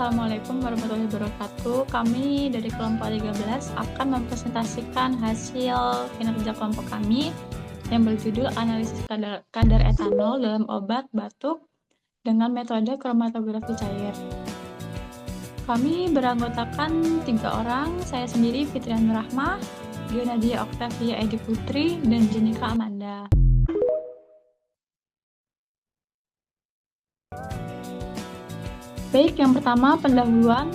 Assalamualaikum warahmatullahi wabarakatuh. Kami dari kelompok 13 akan mempresentasikan hasil kinerja kelompok kami yang berjudul analisis kadar etanol dalam obat batuk dengan metode kromatografi cair. Kami beranggotakan 3 orang, saya sendiri Fitrian Rahmah, Nadia Oktavia Edi Putri, dan Jenika Amanda. Baik, yang pertama pendahuluan.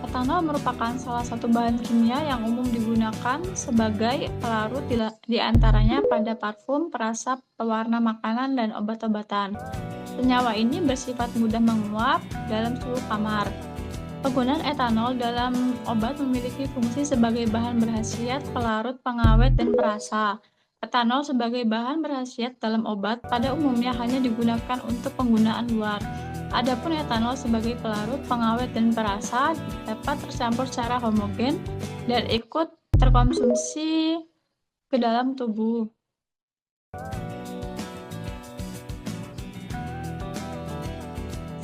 Etanol merupakan salah satu bahan kimia yang umum digunakan sebagai pelarut di antaranya pada parfum, perasa, pewarna makanan, dan obat-obatan. Senyawa ini bersifat mudah menguap dalam suhu kamar. Penggunaan etanol dalam obat memiliki fungsi sebagai bahan berkhasiat, pelarut, pengawet, dan perasa. Etanol sebagai bahan berkhasiat dalam obat pada umumnya hanya digunakan untuk penggunaan luar. Adapun etanol sebagai pelarut, pengawet, dan perasa dapat tercampur secara homogen dan ikut terkonsumsi ke dalam tubuh.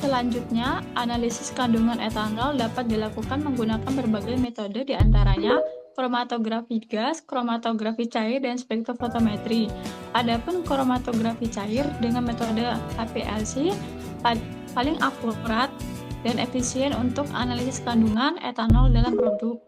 Selanjutnya, analisis kandungan etanol dapat dilakukan menggunakan berbagai metode di antaranya kromatografi gas, kromatografi cair, dan spektrofotometri. Adapun kromatografi cair dengan metode HPLC paling akurat dan efisien untuk analisis kandungan etanol dalam produk.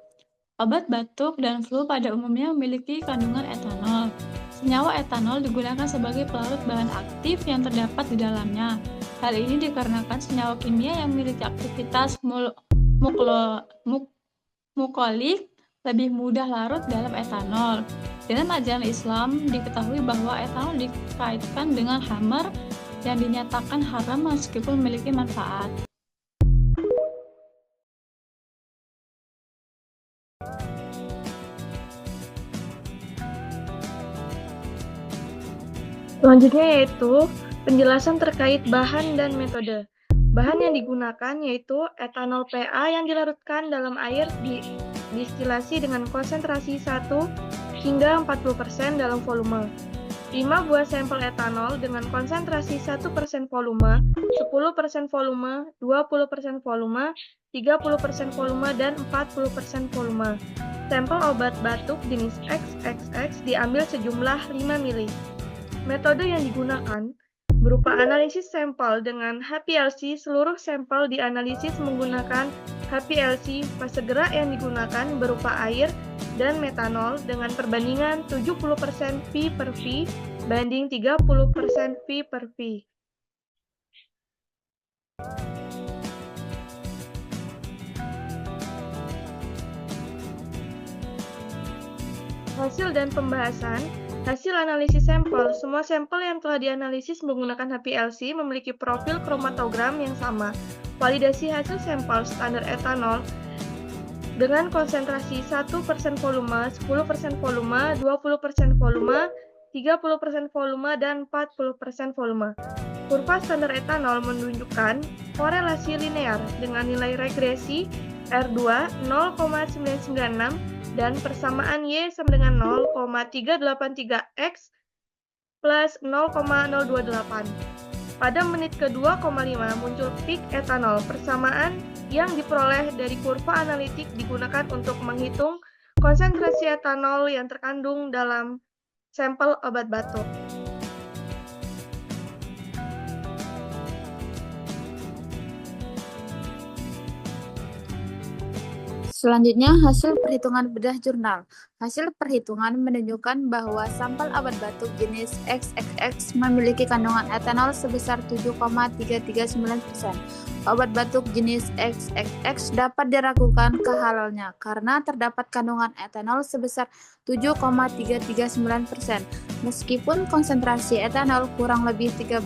Obat batuk dan flu pada umumnya memiliki kandungan etanol. Senyawa etanol digunakan sebagai pelarut bahan aktif yang terdapat di dalamnya. Hal ini dikarenakan senyawa kimia yang memiliki aktivitas mukolik lebih mudah larut dalam etanol. Dalam ajaran Islam diketahui bahwa etanol dikaitkan dengan khamar yang dinyatakan haram meskipun memiliki manfaat. Selanjutnya yaitu penjelasan terkait bahan dan metode. Bahan yang digunakan yaitu etanol PA yang dilarutkan dalam air distilasi dengan konsentrasi 1 hingga 40% dalam volume. 5 buah sampel etanol dengan konsentrasi 1% volume, 10% volume, 20% volume, 30% volume, dan 40% volume. Sampel obat batuk jenis XXX diambil sejumlah 5 ml. Metode yang digunakan berupa analisis sampel dengan HPLC. Seluruh sampel dianalisis menggunakan HPLC. Fase gerak yang digunakan berupa air dan metanol dengan perbandingan 70% V per V banding 30% V per V. Hasil dan pembahasan. Hasil analisis sampel. Semua sampel yang telah dianalisis menggunakan HPLC memiliki profil kromatogram yang sama. Validasi hasil sampel standar etanol dengan konsentrasi 1% volume, 10% volume, 20% volume, 30% volume, dan 40% volume. Kurva standar etanol menunjukkan korelasi linear dengan nilai regresi R2 0,996 dan persamaan Y sama dengan 0,383X plus 0,028. Pada menit ke-2,5 muncul peak etanol. Persamaan yang diperoleh dari kurva analitik digunakan untuk menghitung konsentrasi etanol yang terkandung dalam sampel obat batuk. Selanjutnya, hasil perhitungan bedah jurnal. Hasil perhitungan menunjukkan bahwa sampel obat batuk jenis XXX memiliki kandungan etanol sebesar 7,339%. Obat batuk jenis XXX dapat diragukan kehalalnya karena terdapat kandungan etanol sebesar 7,339%. Meskipun konsentrasi etanol kurang lebih 13%,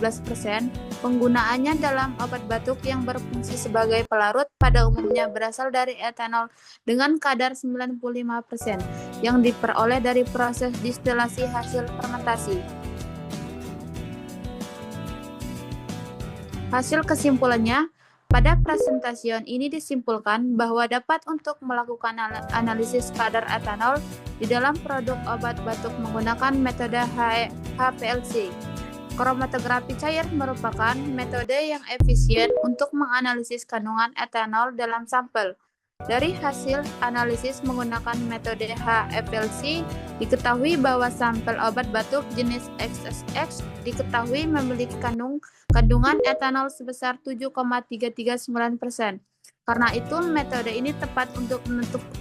penggunaannya dalam obat batuk yang berfungsi sebagai pelarut pada umumnya berasal dari etanol dengan kadar 95% yang diperoleh dari proses distilasi hasil fermentasi. Hasil kesimpulannya, pada presentasi ini disimpulkan bahwa dapat untuk melakukan analisis kadar etanol di dalam produk obat batuk menggunakan metode HPLC. Kromatografi cair merupakan metode yang efisien untuk menganalisis kandungan etanol dalam sampel. Dari hasil analisis menggunakan metode HFLC, diketahui bahwa sampel obat batuk jenis XXX diketahui memiliki kandungan etanol sebesar 7,339%. Karena itu, metode ini tepat untuk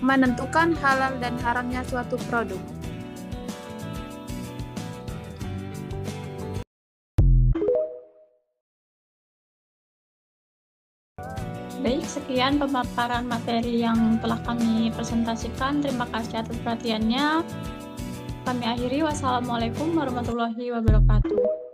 menentukan halal dan haramnya suatu produk. Baik, sekian pemaparan materi yang telah kami presentasikan. Terima kasih atas perhatiannya. Kami akhiri. Wassalamualaikum warahmatullahi wabarakatuh.